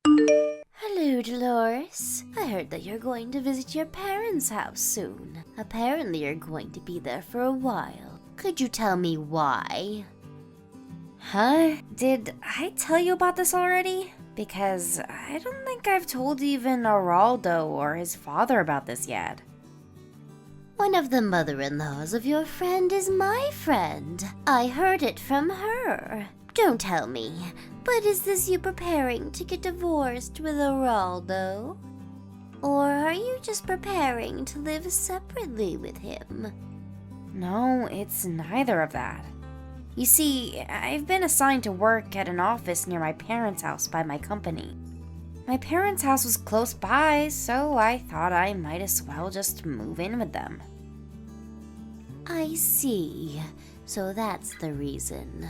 Hello, Dolores. I heard that you're going to visit your parents' house soon. Apparently you're going to be there for a while. Could you tell me why? Huh? Did I tell you about this already? Because I don't think I've told even Araldo or his father about this yet. One of the mother-in-laws of your friend is my friend. I heard it from her. Don't tell me, but is this you preparing to get divorced with Araldo? Or are you just preparing to live separately with him? No, it's neither of that. You see, I've been assigned to work at an office near my parents' house by my company. My parents' house was close by, so I thought I might as well just move in with them. I see. So that's the reason.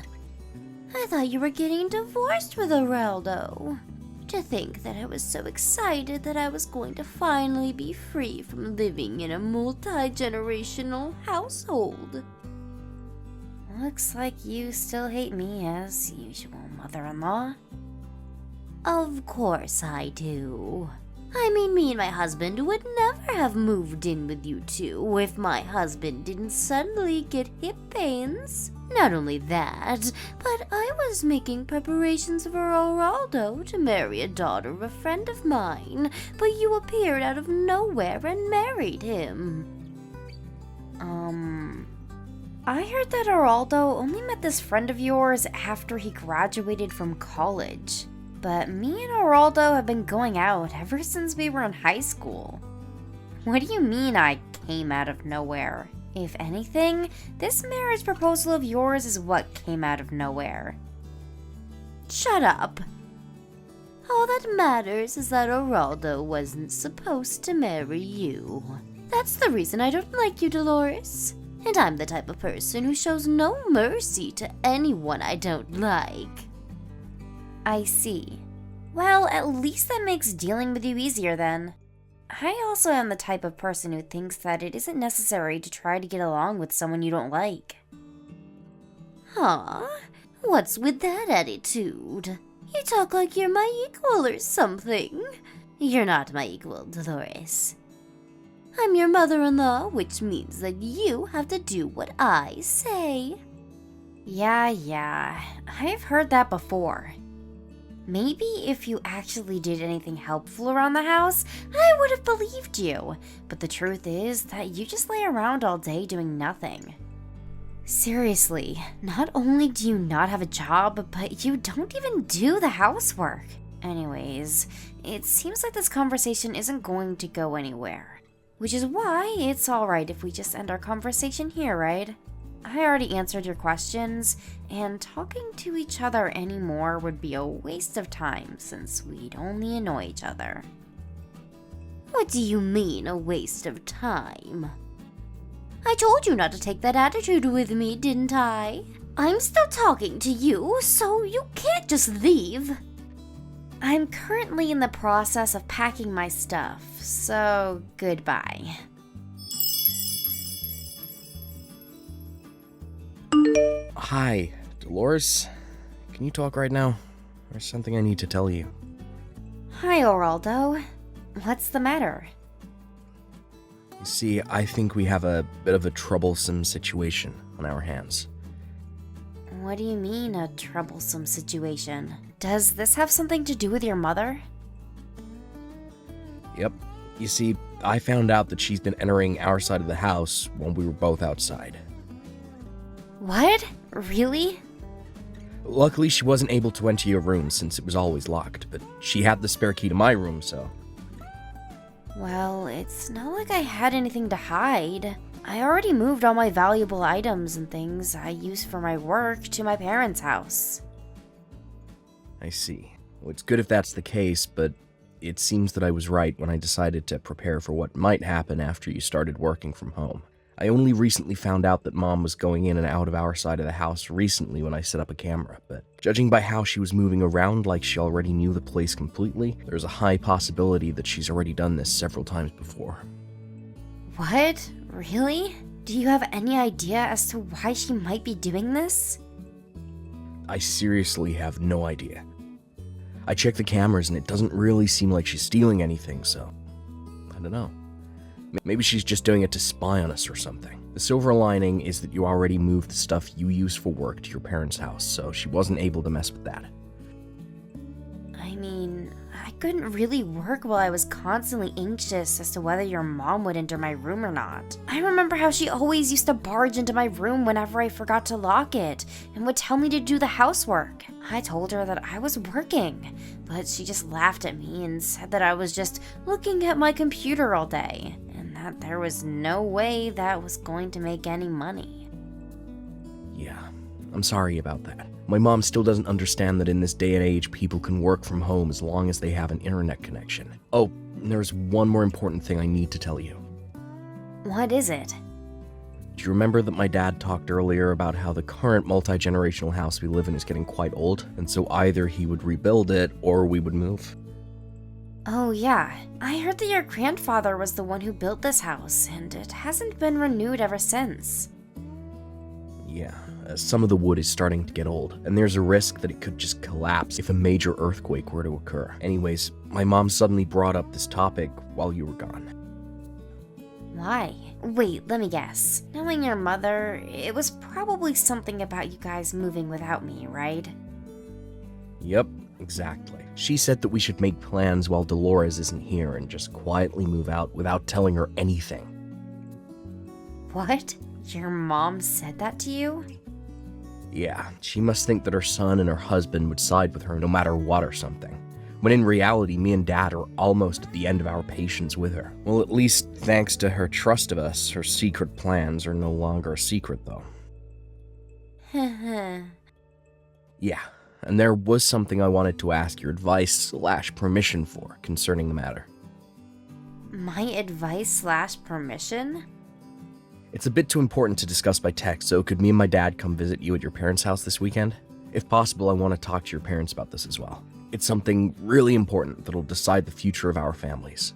I thought you were getting divorced with Araldo. To think that I was so excited that I was going to finally be free from living in a multi-generational household. Looks like you still hate me as usual, mother-in-law. Of course I do. I mean, me and my husband would never have moved in with you two if my husband didn't suddenly get hip pains. Not only that, but I was making preparations for Araldo to marry a daughter of a friend of mine, but you appeared out of nowhere and married him. I heard that Araldo only met this friend of yours after he graduated from college. But me and Araldo have been going out ever since we were in high school. What do you mean I came out of nowhere? If anything, this marriage proposal of yours is what came out of nowhere. Shut up. All that matters is that Araldo wasn't supposed to marry you. That's the reason I don't like you, Dolores. And I'm the type of person who shows no mercy to anyone I don't like. I see. Well, at least that makes dealing with you easier then. I also am the type of person who thinks that it isn't necessary to try to get along with someone you don't like. Huh? What's with that attitude? You talk like you're my equal or something. You're not my equal, Dolores. I'm your mother-in-law, which means that you have to do what I say. Yeah, I've heard that before. Maybe if you actually did anything helpful around the house, I would have believed you. But the truth is that you just lay around all day doing nothing. Seriously, not only do you not have a job, but you don't even do the housework. Anyways, it seems like this conversation isn't going to go anywhere. Which is why it's alright if we just end our conversation here, right? I already answered your questions, and talking to each other anymore would be a waste of time since we'd only annoy each other. What do you mean, a waste of time? I told you not to take that attitude with me, didn't I? I'm still talking to you, so you can't just leave. I'm currently in the process of packing my stuff, so goodbye. Hi, Dolores. Can you talk right now? There's something I need to tell you. Hi, Araldo. What's the matter? You see, I think we have a bit of a troublesome situation on our hands. What do you mean, a troublesome situation? Does this have something to do with your mother? Yep. You see, I found out that she's been entering our side of the house when we were both outside. What? Really? Luckily, she wasn't able to enter your room since it was always locked, but she had the spare key to my room, so... Well, it's not like I had anything to hide. I already moved all my valuable items and things I use for my work to my parents' house. I see. Well, it's good if that's the case, but it seems that I was right when I decided to prepare for what might happen after you started working from home. I only recently found out that Mom was going in and out of our side of the house recently when I set up a camera, but judging by how she was moving around like she already knew the place completely, there's a high possibility that she's already done this several times before. What? Really? Do you have any idea as to why she might be doing this? I seriously have no idea. I checked the cameras and it doesn't really seem like she's stealing anything, so I don't know. Maybe she's just doing it to spy on us or something. The silver lining is that you already moved the stuff you use for work to your parents' house, so she wasn't able to mess with that. I mean, I couldn't really work while I was constantly anxious as to whether your mom would enter my room or not. I remember how she always used to barge into my room whenever I forgot to lock it and would tell me to do the housework. I told her that I was working, but she just laughed at me and said that I was just looking at my computer all day and that there was no way that was going to make any money. Yeah, I'm sorry about that. My mom still doesn't understand that in this day and age, people can work from home as long as they have an internet connection. Oh, there's one more important thing I need to tell you. What is it? Do you remember that my dad talked earlier about how the current multi-generational house we live in is getting quite old, and so either he would rebuild it or we would move? Oh yeah, I heard that your grandfather was the one who built this house, and it hasn't been renewed ever since. Yeah. Some of the wood is starting to get old, and there's a risk that it could just collapse if a major earthquake were to occur. Anyways, my mom suddenly brought up this topic while you were gone. Why? Wait, let me guess. Knowing your mother, it was probably something about you guys moving without me, right? Yep, exactly. She said that we should make plans while Dolores isn't here and just quietly move out without telling her anything. What? Your mom said that to you? Yeah, she must think that her son and her husband would side with her no matter what or something. When in reality, me and Dad are almost at the end of our patience with her. Well, at least thanks to her trust of us, her secret plans are no longer a secret, though. Yeah, and there was something I wanted to ask your advice/permission for concerning the matter. My advice/permission? It's a bit too important to discuss by text, so could me and my dad come visit you at your parents' house this weekend? If possible, I want to talk to your parents about this as well. It's something really important that'll decide the future of our families.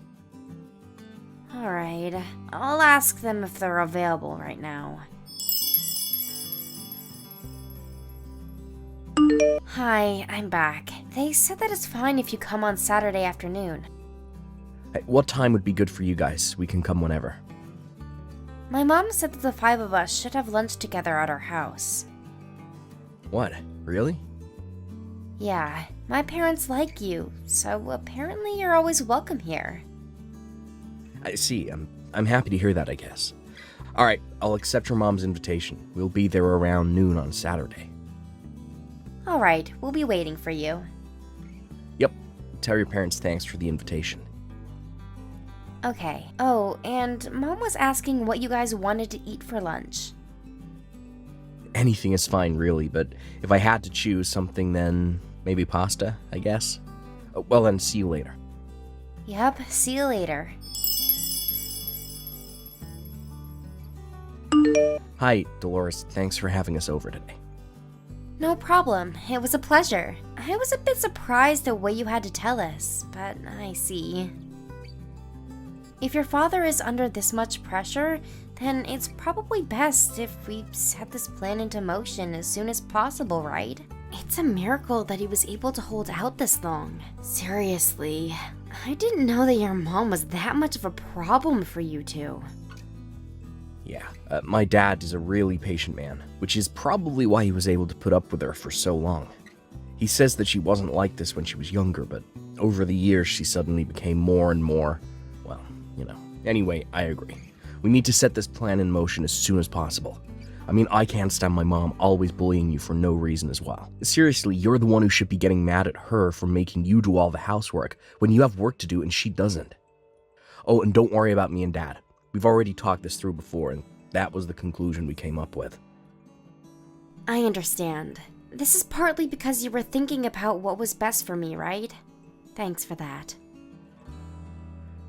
Alright, I'll ask them if they're available right now. Hi, I'm back. They said that it's fine if you come on Saturday afternoon. Hey, what time would be good for you guys? We can come whenever. My mom said that the 5 of us should have lunch together at our house. What? Really? Yeah, my parents like you, so apparently you're always welcome here. I see. I'm happy to hear that, I guess. Alright, I'll accept your mom's invitation. We'll be there around noon on Saturday. Alright, we'll be waiting for you. Yep. Tell your parents thanks for the invitation. Okay. Oh, and Mom was asking what you guys wanted to eat for lunch. Anything is fine, really, but if I had to choose something, then maybe pasta, I guess? Well then, see you later. Yep, see you later. Hi, Dolores. Thanks for having us over today. No problem. It was a pleasure. I was a bit surprised the way you had to tell us, but I see. If your father is under this much pressure, then it's probably best if we set this plan into motion as soon as possible, right? It's a miracle that he was able to hold out this long. Seriously, I didn't know that your mom was that much of a problem for you two. Yeah, my dad is a really patient man, which is probably why he was able to put up with her for so long. He says that she wasn't like this when she was younger, but over the years she suddenly became more and more, well, you know. Anyway, I agree. We need to set this plan in motion as soon as possible. I mean, I can't stand my mom always bullying you for no reason as well. Seriously, you're the one who should be getting mad at her for making you do all the housework when you have work to do and she doesn't. Oh, and don't worry about me and Dad. We've already talked this through before, and that was the conclusion we came up with. I understand. This is partly because you were thinking about what was best for me, right? Thanks for that.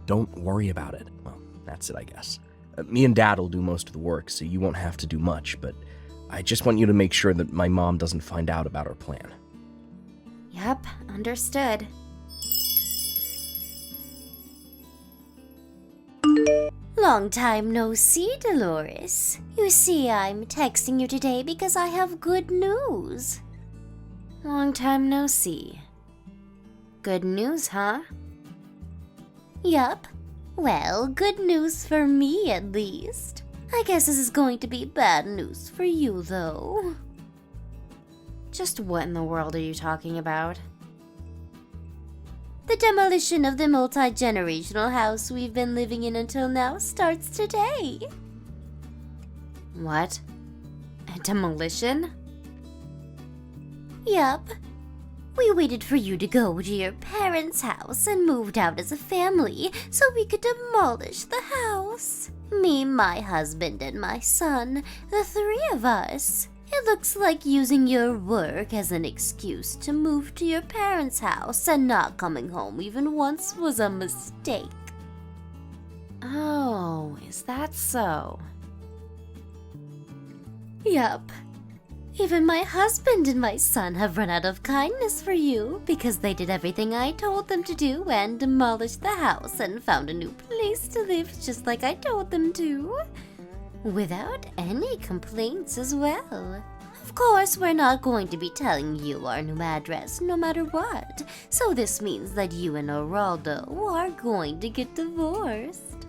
Don't worry about it. Well, that's it, I guess. Me and Dad will do most of the work, so you won't have to do much, but I just want you to make sure that my mom doesn't find out about our plan. Yep, understood. Long time no see, Dolores. You see, I'm texting you today because I have good news. Long time no see. Good news, huh? Yup. Well, good news for me at least. I guess this is going to be bad news for you, though. Just what in the world are you talking about? The demolition of the multi-generational house we've been living in until now starts today. What? A demolition? Yup. We waited for you to go to your parents' house and moved out as a family so we could demolish the house. Me, my husband, and my son, the three of us. It looks like using your work as an excuse to move to your parents' house and not coming home even once was a mistake. Oh, is that so? Yup. Even my husband and my son have run out of kindness for you because they did everything I told them to do and demolished the house and found a new place to live just like I told them to. Without any complaints as well. Of course, we're not going to be telling you our new address no matter what, so this means that you and Geraldo are going to get divorced.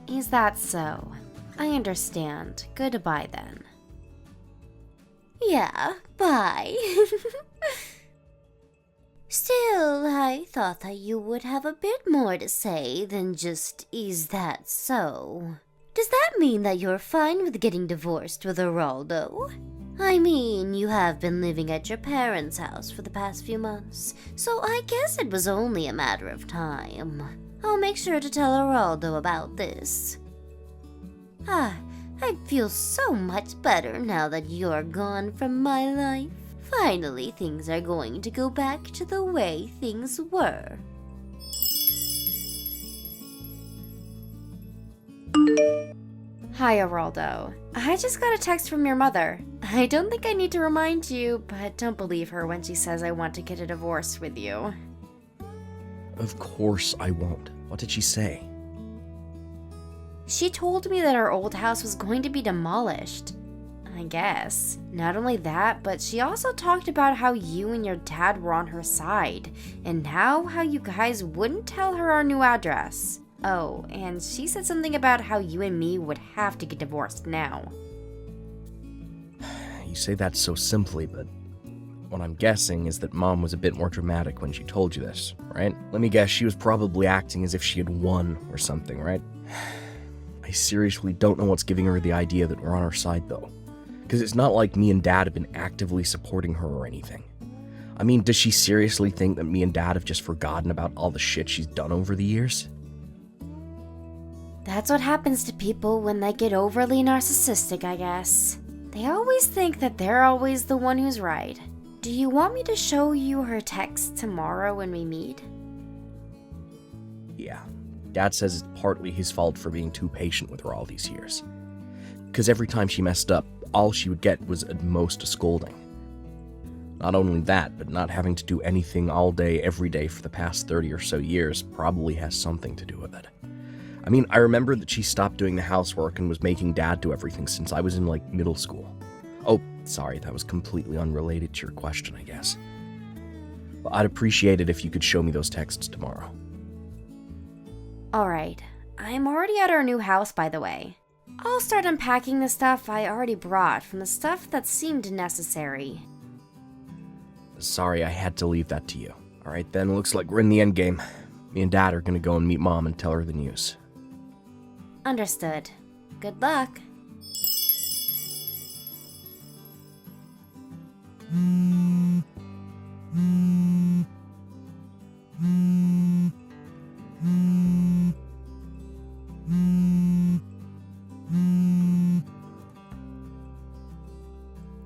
Is that so? I understand. Goodbye then. Yeah, bye. Still, I thought that you would have a bit more to say than just, is that so? Does that mean that you're fine with getting divorced with Geraldo? I mean, you have been living at your parents' house for the past few months, so I guess it was only a matter of time. I'll make sure to tell Geraldo about this. I feel so much better now that you're gone from my life. Finally, things are going to go back to the way things were. Hi, Geraldo. I just got a text from your mother. I don't think I need to remind you, but don't believe her when she says I want to get a divorce with you. Of course I won't. What did she say? She told me that our old house was going to be demolished. I guess. Not only that, but she also talked about how you and your dad were on her side, and now how you guys wouldn't tell her our new address. Oh, and she said something about how you and me would have to get divorced now. You say that so simply, but what I'm guessing is that Mom was a bit more dramatic when she told you this, right? Let me guess, she was probably acting as if she had won or something, right? I seriously don't know what's giving her the idea that we're on her side, though. Because it's not like me and Dad have been actively supporting her or anything. I mean, does she seriously think that me and Dad have just forgotten about all the shit she's done over the years? That's what happens to people when they get overly narcissistic, I guess. They always think that they're always the one who's right. Do you want me to show you her text tomorrow when we meet? Yeah. Dad says it's partly his fault for being too patient with her all these years. Because every time she messed up, all she would get was at most a scolding. Not only that, but not having to do anything all day, every day for the past 30 or so years probably has something to do with it. I mean, I remember that she stopped doing the housework and was making Dad do everything since I was in, middle school. Oh, sorry, that was completely unrelated to your question, I guess. But I'd appreciate it if you could show me those texts tomorrow. Alright, I'm already at our new house, by the way. I'll start unpacking the stuff I already brought from the stuff that seemed necessary. Sorry, I had to leave that to you. Alright then, looks like we're in the endgame. Me and Dad are gonna go and meet Mom and tell her the news. Understood. Good luck.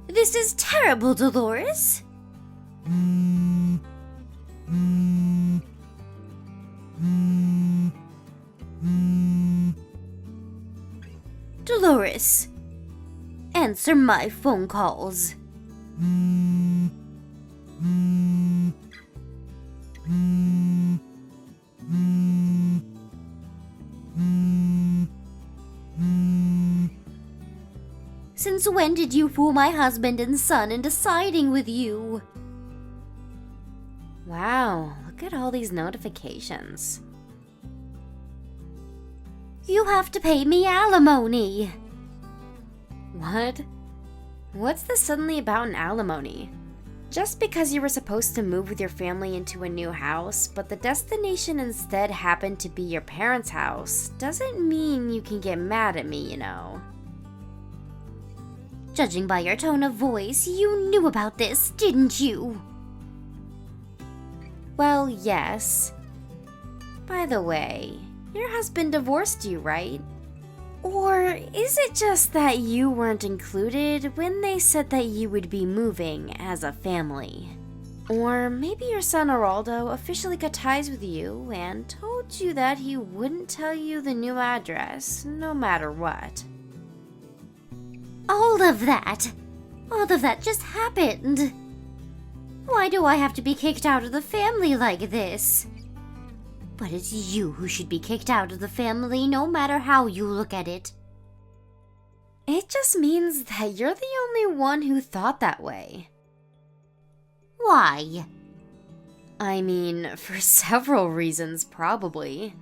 This is terrible, Dolores. Dolores, answer my phone calls. Since when did you fool my husband and son into siding with you? Wow, look at all these notifications. You have to pay me alimony. What? What's this suddenly about an alimony? Just because you were supposed to move with your family into a new house, but the destination instead happened to be your parents' house, doesn't mean you can get mad at me, you know. Judging by your tone of voice, you knew about this, didn't you? Well, yes. By the way, your husband divorced you, right? Or is it just that you weren't included when they said that you would be moving as a family? Or maybe your son Geraldo officially cut ties with you and told you that he wouldn't tell you the new address, no matter what. All of that just happened. Why do I have to be kicked out of the family like this? But it's you who should be kicked out of the family no matter how you look at it. It just means that you're the only one who thought that way. Why? I mean, for several reasons, probably.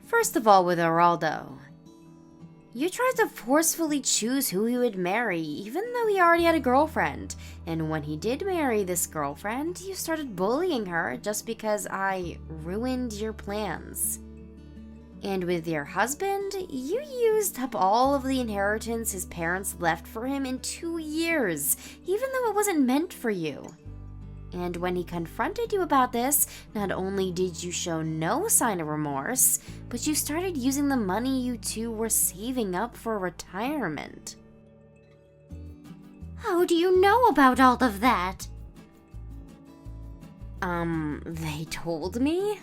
First of all, with Geraldo. You tried to forcefully choose who he would marry, even though he already had a girlfriend. And when he did marry this girlfriend, you started bullying her just because I ruined your plans. And with your husband, you used up all of the inheritance his parents left for him in 2 years, even though it wasn't meant for you. And when he confronted you about this, not only did you show no sign of remorse, but you started using the money you two were saving up for retirement. How do you know about all of that? They told me?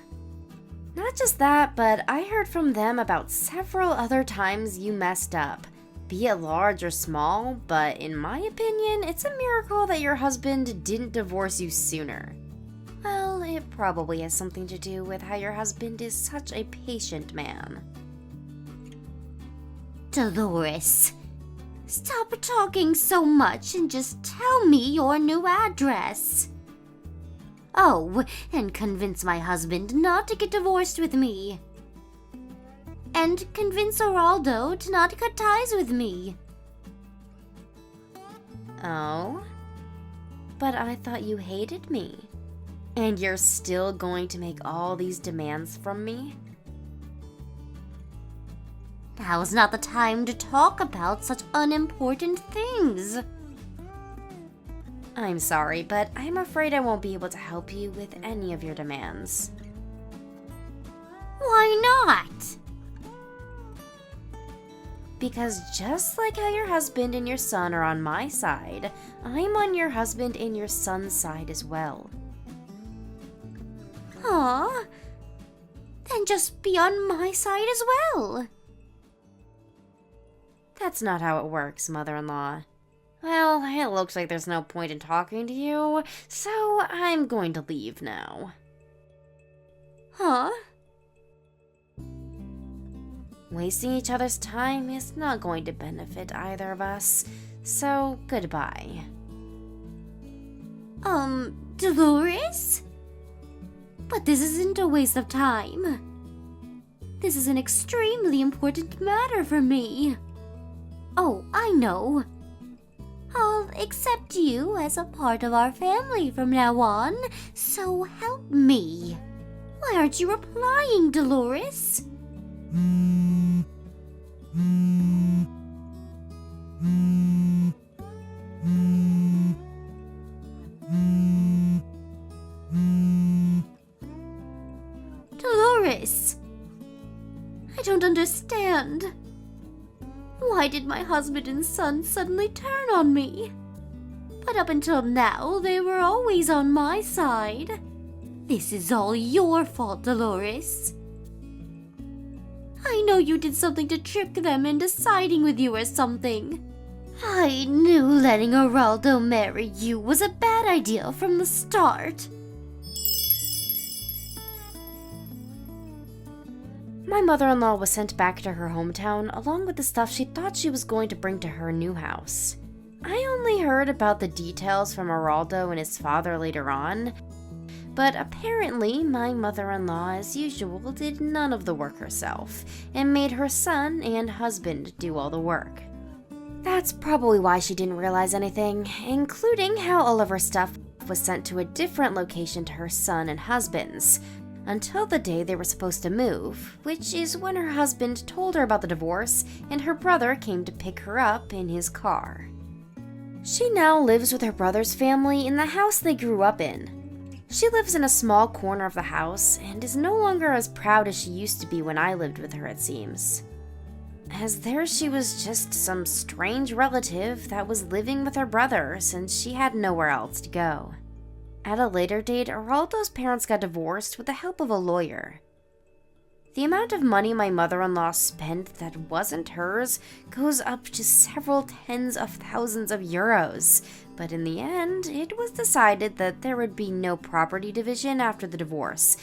Not just that, but I heard from them about several other times you messed up. Be it large or small, but in my opinion, it's a miracle that your husband didn't divorce you sooner. Well, it probably has something to do with how your husband is such a patient man. Dolores, stop talking so much and just tell me your new address. Oh, and convince my husband not to get divorced with me. And convince Geraldo to not cut ties with me. Oh? But I thought you hated me. And you're still going to make all these demands from me? Now's not the time to talk about such unimportant things. I'm sorry, but I'm afraid I won't be able to help you with any of your demands. Why not? Because just like how your husband and your son are on my side, I'm on your husband and your son's side as well. Aw, then just be on my side as well. That's not how it works, mother-in-law. Well, it looks like there's no point in talking to you, so I'm going to leave now. Huh? Wasting each other's time is not going to benefit either of us, so goodbye. Dolores? But this isn't a waste of time. This is an extremely important matter for me. Oh, I know. I'll accept you as a part of our family from now on, so help me. Why aren't you replying, Dolores? Dolores, I don't understand. Why did my husband and son suddenly turn on me? But up until now, they were always on my side. This is all your fault, Dolores. I know you did something to trick them into siding with you or something. I knew letting Geraldo marry you was a bad idea from the start. My mother-in-law was sent back to her hometown along with the stuff she thought she was going to bring to her new house. I only heard about the details from Geraldo and his father later on, But apparently, my mother-in-law, as usual, did none of the work herself and made her son and husband do all the work. That's probably why she didn't realize anything, including how all of her stuff was sent to a different location to her son and husband's, until the day they were supposed to move, which is when her husband told her about the divorce and her brother came to pick her up in his car. She now lives with her brother's family in the house they grew up in. She lives in a small corner of the house and is no longer as proud as she used to be when I lived with her, it seems. As there she was just some strange relative that was living with her brother since she had nowhere else to go. At a later date, Araldo's parents got divorced with the help of a lawyer. The amount of money my mother-in-law spent that wasn't hers goes up to several tens of thousands of euros, but in the end, it was decided that there would be no property division after the divorce,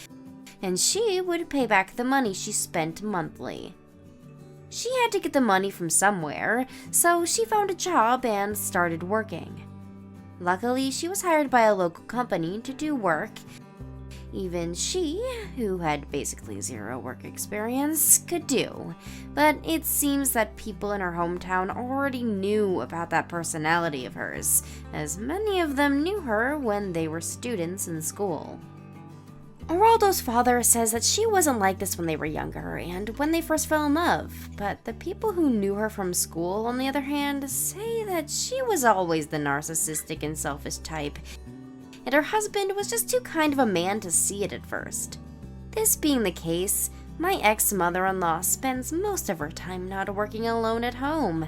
and she would pay back the money she spent monthly. She had to get the money from somewhere, so she found a job and started working. Luckily, she was hired by a local company to do work. Even she, who had basically zero work experience, could do. But it seems that people in her hometown already knew about that personality of hers, as many of them knew her when they were students in school. Araldo's father says that she wasn't like this when they were younger and when they first fell in love, but the people who knew her from school, on the other hand, say that she was always the narcissistic and selfish type, and her husband was just too kind of a man to see it at first. This being the case, my ex-mother-in-law spends most of her time not working alone at home,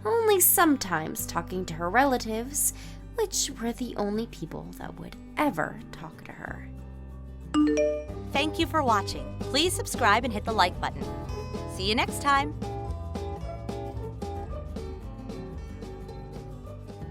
only sometimes talking to her relatives, which were the only people that would ever talk to her. Thank you for watching. Please subscribe and hit the like button. See you next time.